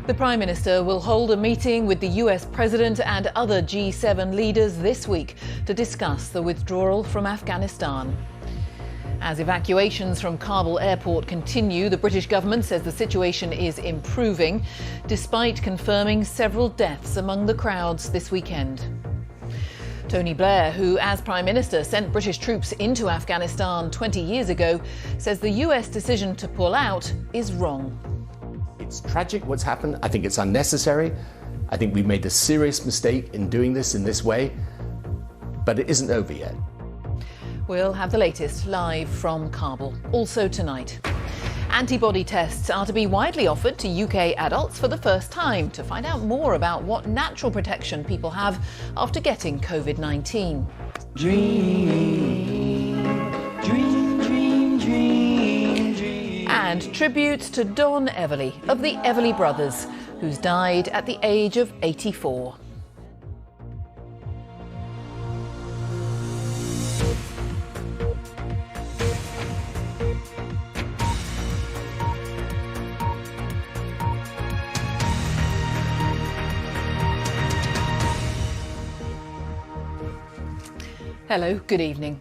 The Prime Minister will hold a meeting with the US President and other G7 leaders this week to discuss the withdrawal from Afghanistan. As evacuations from Kabul airport continue, the British government says the situation is improving, despite confirming several deaths among the crowds this weekend. Tony Blair, who as Prime Minister sent British troops into Afghanistan 20 years ago, says the US decision to pull out is wrong. It's tragic what's happened. I think it's unnecessary. I think we've made a serious mistake in doing this in this way, but it isn't over yet. We'll have the latest live from Kabul. Also tonight, antibody tests are to be widely offered to UK adults for the first time to find out more about what natural protection people have after getting COVID-19. Dream, dream, dream, dream, dream. And tributes to Don Everly of the Everly Brothers, who's died at the age of 84. Hello, good evening.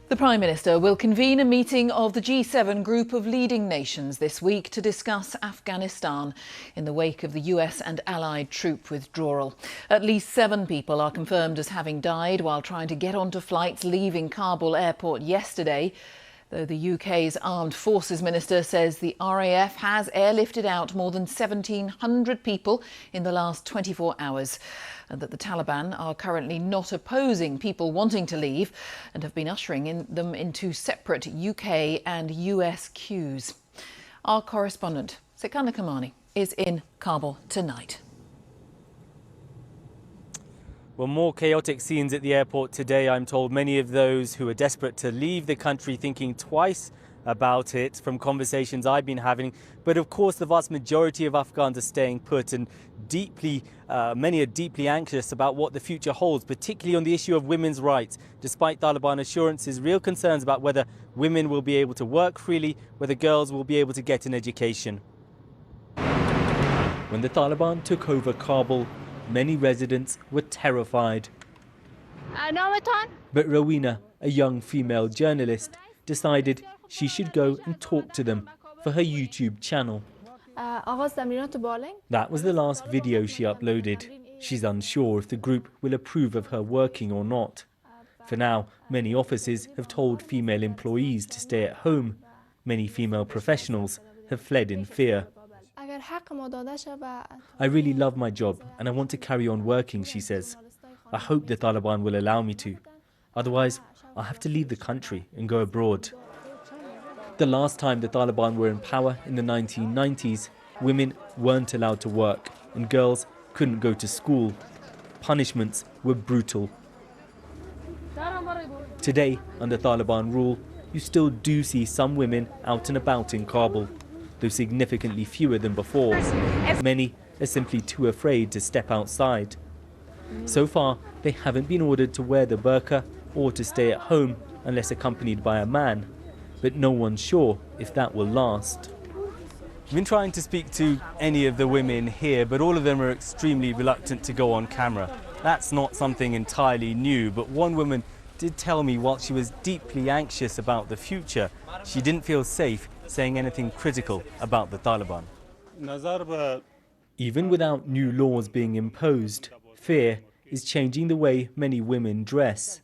The Prime Minister will convene a meeting of the G7 group of leading nations this week to discuss Afghanistan in the wake of the US and allied troop withdrawal. At least 7 people are confirmed as having died while trying to get onto flights leaving Kabul airport yesterday, though the UK's Armed Forces Minister says the RAF has airlifted out more than 1,700 people in the last 24 hours. And that the Taliban are currently not opposing people wanting to leave and have been ushering them into separate UK and US queues. Our correspondent, Sikandar Kamani, is in Kabul tonight. Well, more chaotic scenes at the airport today, I'm told. Many of those who are desperate to leave the country thinking twice about it from conversations I've been having. But of course, the vast majority of Afghans are staying put, and many are deeply anxious about what the future holds, particularly on the issue of women's rights. Despite Taliban assurances, real concerns about whether women will be able to work freely, whether girls will be able to get an education. When the Taliban took over Kabul, many residents were terrified. But Rowena, a young female journalist, decided she should go and talk to them for her YouTube channel. That was the last video she uploaded. She's unsure if the group will approve of her working or not. For now, many offices have told female employees to stay at home. Many female professionals have fled in fear. I really love my job and I want to carry on working, she says. I hope the Taliban will allow me to. Otherwise, I'll have to leave the country and go abroad. The last time the Taliban were in power in the 1990s, women weren't allowed to work and girls couldn't go to school. Punishments were brutal. Today, under Taliban rule, you still do see some women out and about in Kabul, though significantly fewer than before. Many are simply too afraid to step outside. So far, they haven't been ordered to wear the burqa or to stay at home unless accompanied by a man. But no one's sure if that will last. I've been trying to speak to any of the women here, but all of them are extremely reluctant to go on camera. That's not something entirely new, but one woman did tell me while she was deeply anxious about the future, she didn't feel safe saying anything critical about the Taliban. Even without new laws being imposed, fear is changing the way many women dress.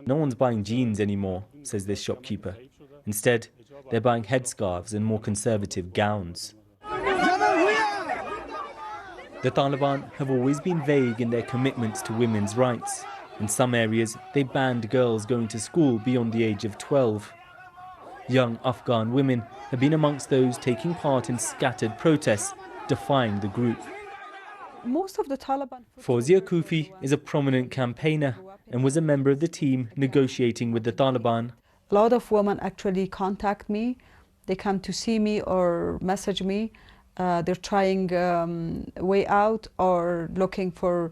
No one's buying jeans anymore, says this shopkeeper. Instead, they're buying headscarves and more conservative gowns. The Taliban have always been vague in their commitments to women's rights. In some areas, they banned girls going to school beyond the age of 12. Young Afghan women have been amongst those taking part in scattered protests defying the group. Most of the Taliban... Fawzia Kufi is a prominent campaigner and was a member of the team negotiating with the Taliban. A lot of women actually contact me. They come to see me or message me. They're trying a way out or looking for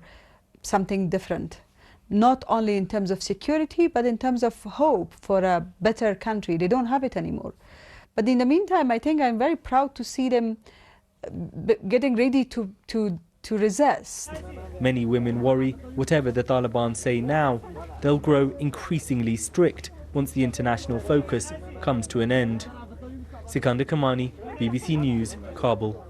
something different. Not only in terms of security, but in terms of hope for a better country. They don't have it anymore. But in the meantime, I think I'm very proud to see them getting ready to resist. Many women worry whatever the Taliban say now, they'll grow increasingly strict once the international focus comes to an end. Sikandar Kamani, BBC News, Kabul.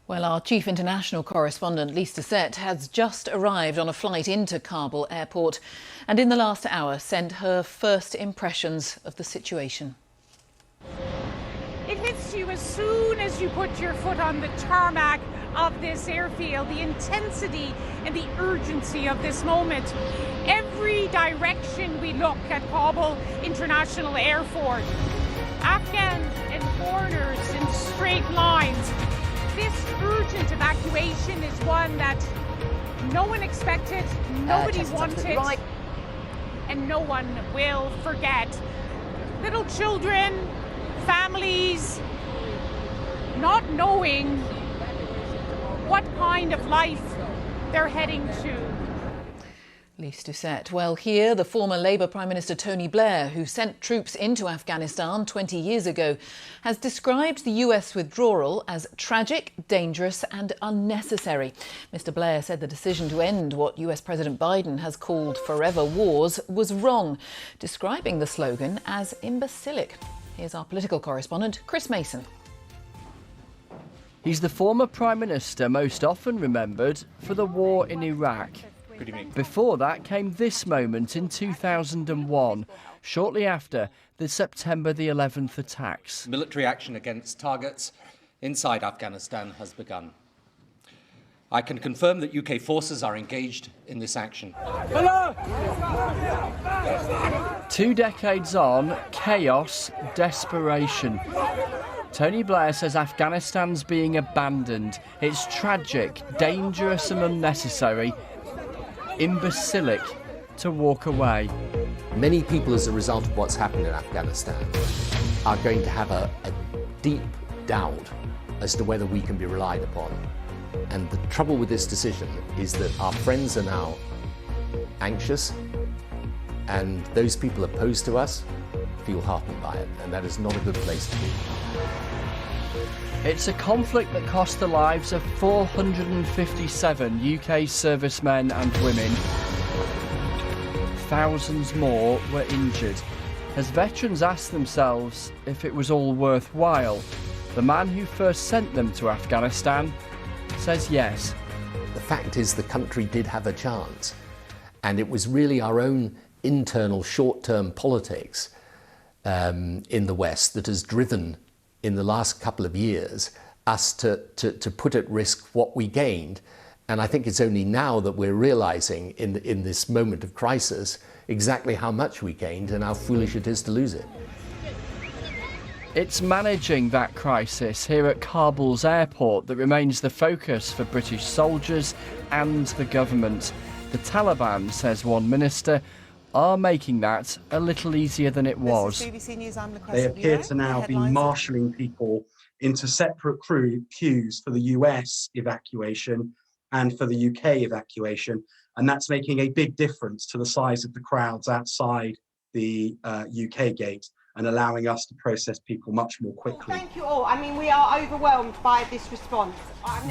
Well, our chief international correspondent, Lisa Sett, has just arrived on a flight into Kabul airport and in the last hour sent her first impressions of the situation. It hits you as soon as you put your foot on the tarmac of this airfield, the intensity and the urgency of this moment. Every direction we look at Kabul International Airport, Afghans and foreigners in straight lines. This urgent evacuation is one that no one expected, nobody wanted, right, and no one will forget. Little children, families, not knowing what kind of life they're heading to. Lisa Sett. Well, here, the former Labour Prime Minister Tony Blair, who sent troops into Afghanistan 20 years ago, has described the US withdrawal as tragic, dangerous and unnecessary. Mr Blair said the decision to end what US President Biden has called forever wars was wrong, describing the slogan as imbecilic. Here's our political correspondent, Chris Mason. He's the former Prime Minister most often remembered for the war in Iraq. Good evening. Before that came this moment in 2001, shortly after the September the 11th attacks. Military action against targets inside Afghanistan has begun. I can confirm that UK forces are engaged in this action. 2 decades on, chaos, desperation. Tony Blair says Afghanistan's being abandoned. It's tragic, dangerous and unnecessary. Imbecilic to walk away. Many people, as a result of what's happened in Afghanistan, are going to have a deep doubt as to whether we can be relied upon. And the trouble with this decision is that our friends are now anxious, and those people opposed to us feel heartened by it, and that is not a good place to be. It's a conflict that cost the lives of 457 UK servicemen and women. Thousands more were injured. As veterans asked themselves if it was all worthwhile, the man who first sent them to Afghanistan says yes. The fact is the country did have a chance, and it was really our own internal short-term politics in the West that has driven in the last couple of years us to put at risk what we gained. And I think it's only now that we're realising in this moment of crisis exactly how much we gained and how foolish it is to lose it. It's managing that crisis here at Kabul's airport that remains the focus for British soldiers and the government. The Taliban, says one minister, are making that a little easier than it was. They appear to now be marshalling people into separate queues for the US evacuation and for the UK evacuation, and that's making a big difference to the size of the crowds outside the UK gate and allowing us to process people much more quickly. Thank you all. I mean, we are overwhelmed by this response.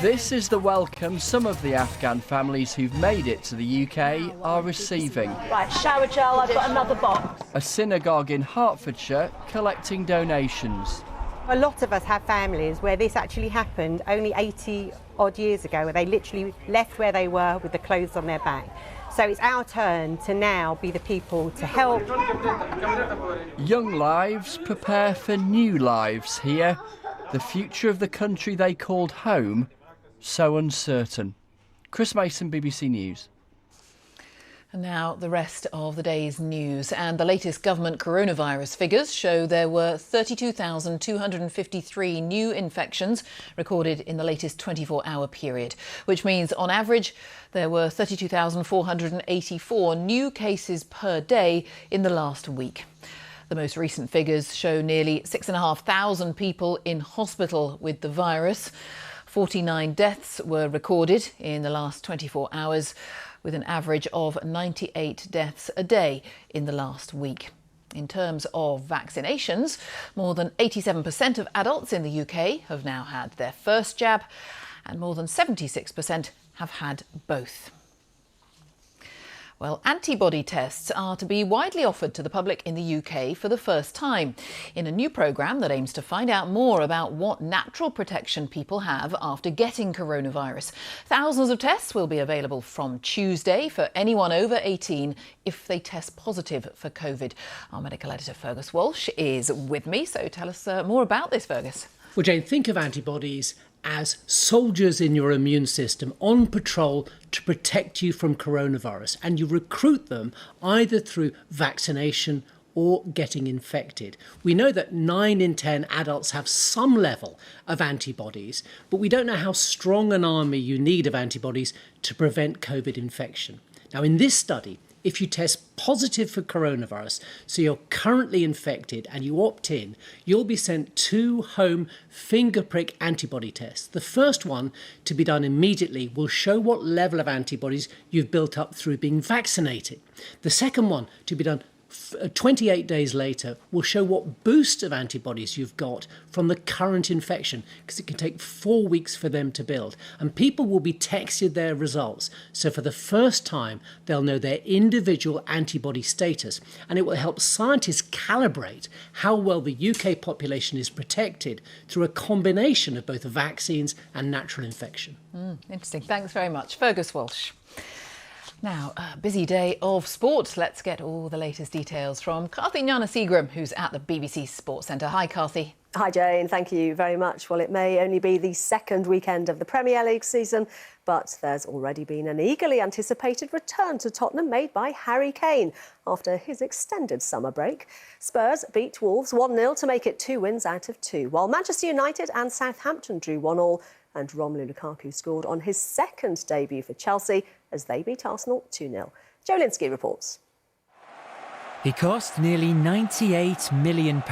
This is the welcome some of the Afghan families who've made it to the UK are receiving. Right, shower gel, I've got another box. A synagogue in Hertfordshire collecting donations. A lot of us have families where this actually happened only 80 odd years ago, where they literally left where they were with the clothes on their back. So it's our turn to now be the people to help. Young lives prepare for new lives here. The future of the country they called home, so uncertain. Chris Mason, BBC News. And now the rest of the day's news. And the latest government coronavirus figures show there were 32,253 new infections recorded in the latest 24-hour period, which means on average there were 32,484 new cases per day in the last week. The most recent figures show nearly 6,500 people in hospital with the virus. 49 deaths were recorded in the last 24 hours, with an average of 98 deaths a day in the last week. In terms of vaccinations, more than 87% of adults in the UK have now had their first jab, and more than 76% have had both. Well, antibody tests are to be widely offered to the public in the UK for the first time in a new programme that aims to find out more about what natural protection people have after getting coronavirus. Thousands of tests will be available from Tuesday for anyone over 18 if they test positive for COVID. Our medical editor Fergus Walsh is with me, so tell us more about this, Fergus. Well, Jane, think of antibodies as soldiers in your immune system on patrol to protect you from coronavirus, and you recruit them either through vaccination or getting infected. We know that 9 in 10 adults have some level of antibodies, but we don't know how strong an army you need of antibodies to prevent COVID infection. Now, in this study, if you test positive for coronavirus, so you're currently infected and you opt in, you'll be sent 2 home finger prick antibody tests. The first one, to be done immediately, will show what level of antibodies you've built up through being vaccinated. The second one, to be done 28 days later, will show what boost of antibodies you've got from the current infection, because it can take 4 weeks for them to build. And people will be texted their results. So for the first time, they'll know their individual antibody status. And it will help scientists calibrate how well the UK population is protected through a combination of both vaccines and natural infection. Interesting. Thanks very much. Fergus Walsh. Now, a busy day of sport. Let's get all the latest details from Carthy Gnanasegram, who's at the BBC Sports Centre. Hi, Carthy. Hi, Jane. Thank you very much. Well, it may only be the second weekend of the Premier League season, but there's already been an eagerly anticipated return to Tottenham made by Harry Kane after his extended summer break. Spurs beat Wolves 1-0 to make it 2 wins out of 2, while Manchester United and Southampton drew 1-1, and Romelu Lukaku scored on his second debut for Chelsea as they beat Arsenal 2-0. Joe Linsky reports. He cost nearly £98 million,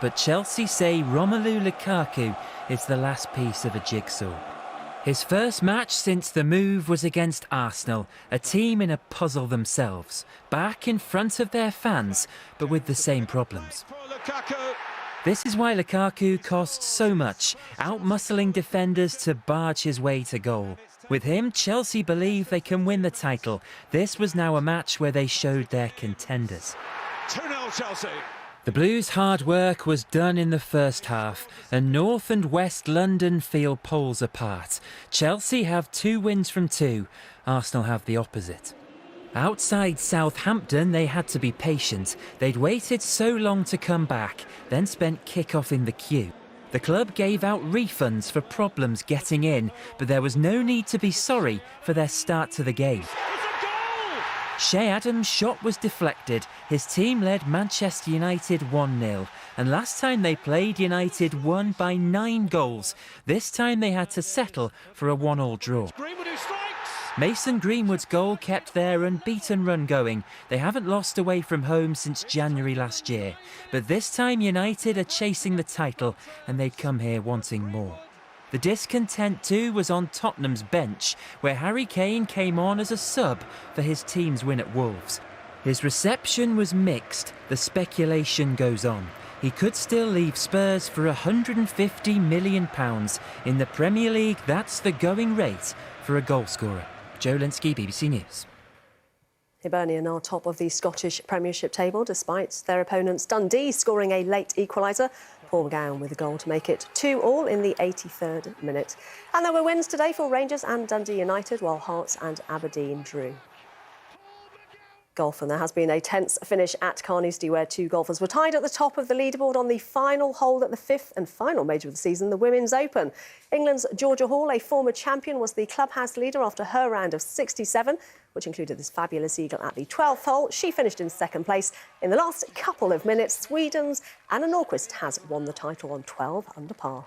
but Chelsea say Romelu Lukaku is the last piece of a jigsaw. His first match since the move was against Arsenal, a team in a puzzle themselves, back in front of their fans, but with the same problems. This is why Lukaku costs so much, out-muscling defenders to barge his way to goal. With him, Chelsea believe they can win the title. This was now a match where they showed their contenders. 2-0 Chelsea. The Blues' hard work was done in the first half, and North and West London feel poles apart. Chelsea have 2 wins from 2. Arsenal have the opposite. Outside Southampton, they had to be patient. They'd waited so long to come back, then spent kick-off in the queue. The club gave out refunds for problems getting in, but there was no need to be sorry for their start to the game. Shea Adams' shot was deflected. His team led Manchester United 1-0. And last time they played, United won by 9 goals. This time they had to settle for a 1-1 draw. Mason Greenwood's goal kept their unbeaten run going. They haven't lost away from home since January last year. But this time United are chasing the title, and they'd come here wanting more. The discontent too was on Tottenham's bench, where Harry Kane came on as a sub for his team's win at Wolves. His reception was mixed. The speculation goes on. He could still leave Spurs for £150 million. In the Premier League, that's the going rate for a goalscorer. Joe Linsky, BBC News. Hibernian are top of the Scottish Premiership table, despite their opponents Dundee scoring a late equaliser. Paul McGowan with a goal to make it 2-2 in the 83rd minute. And there were wins today for Rangers and Dundee United, while Hearts and Aberdeen drew. Golf, and there has been a tense finish at Carnoustie, where 2 golfers were tied at the top of the leaderboard on the final hole at the 5th and final major of the season, the Women's Open. England's Georgia Hall, a former champion, was the clubhouse leader after her round of 67, which included this fabulous eagle at the 12th hole. She finished in 2nd place. In the last couple of minutes, Sweden's Anna Norquist has won the title on 12 under par.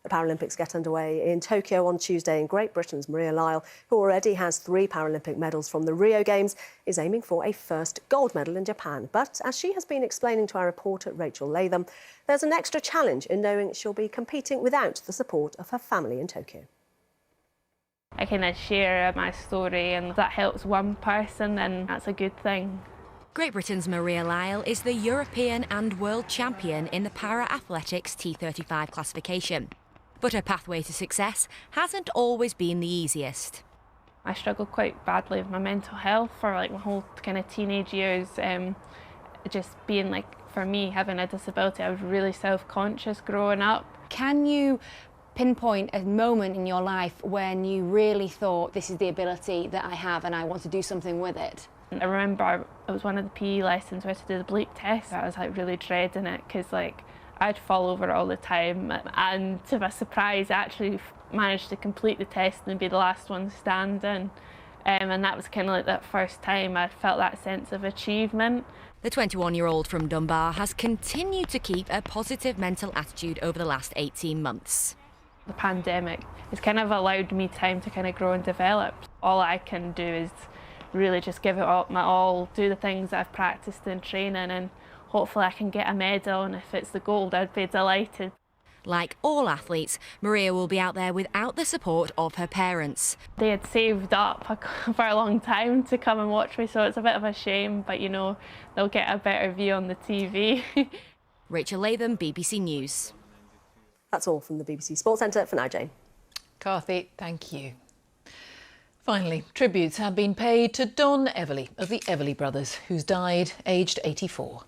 The Paralympics get underway in Tokyo on Tuesday, and Great Britain's Maria Lyle, who already has 3 Paralympic medals from the Rio Games, is aiming for a first gold medal in Japan. But as she has been explaining to our reporter Rachel Latham, there's an extra challenge in knowing she'll be competing without the support of her family in Tokyo. I kind of share my story, and that helps one person, and that's a good thing. Great Britain's Maria Lyle is the European and world champion in the para-athletics T35 classification. But her pathway to success hasn't always been the easiest. I struggled quite badly with my mental health for like my whole kind of teenage years. Just being like, for me, having a disability, I was really self-conscious growing up. Can you pinpoint a moment in your life when you really thought, this is the ability that I have and I want to do something with it? I remember it was one of the PE lessons where I had to do the bleep test. I was like really dreading it because like I'd fall over all the time, and to my surprise I actually managed to complete the test and be the last one standing. And that was kind of like that first time I felt that sense of achievement. The 21-year-old from Dunbar has continued to keep a positive mental attitude over the last 18 months. The pandemic has kind of allowed me time to kind of grow and develop. All I can do is really just give it all, my all, do the things that I've practiced in training, and hopefully I can get a medal, and if it's the gold I'd be delighted. Like all athletes, Maria will be out there without the support of her parents. They had saved up for a long time to come and watch me, so it's a bit of a shame, but you know, they'll get a better view on the TV. Rachel Latham, BBC News. That's all from the BBC Sports Centre for now, Jane. Carthy, thank you. Finally, tributes have been paid to Don Everly of the Everly Brothers, who's died aged 84.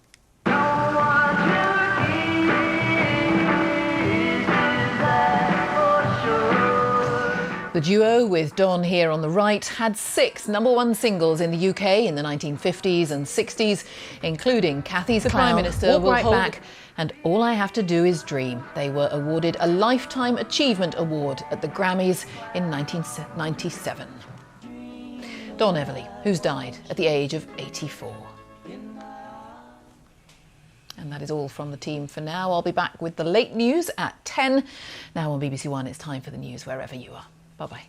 The duo, with Don here on the right, had 6 #1 singles in the UK in the 1950s and 60s, including Cathy's The Prime Minister Will Hold Back and All I Have to Do Is Dream. They were awarded a Lifetime Achievement Award at the Grammys in 1997. Don Everly, who's died at the age of 84. And that is all from the team for now. I'll be back with the late news at 10. Now on BBC One, it's time for the news wherever you are. Bye-bye.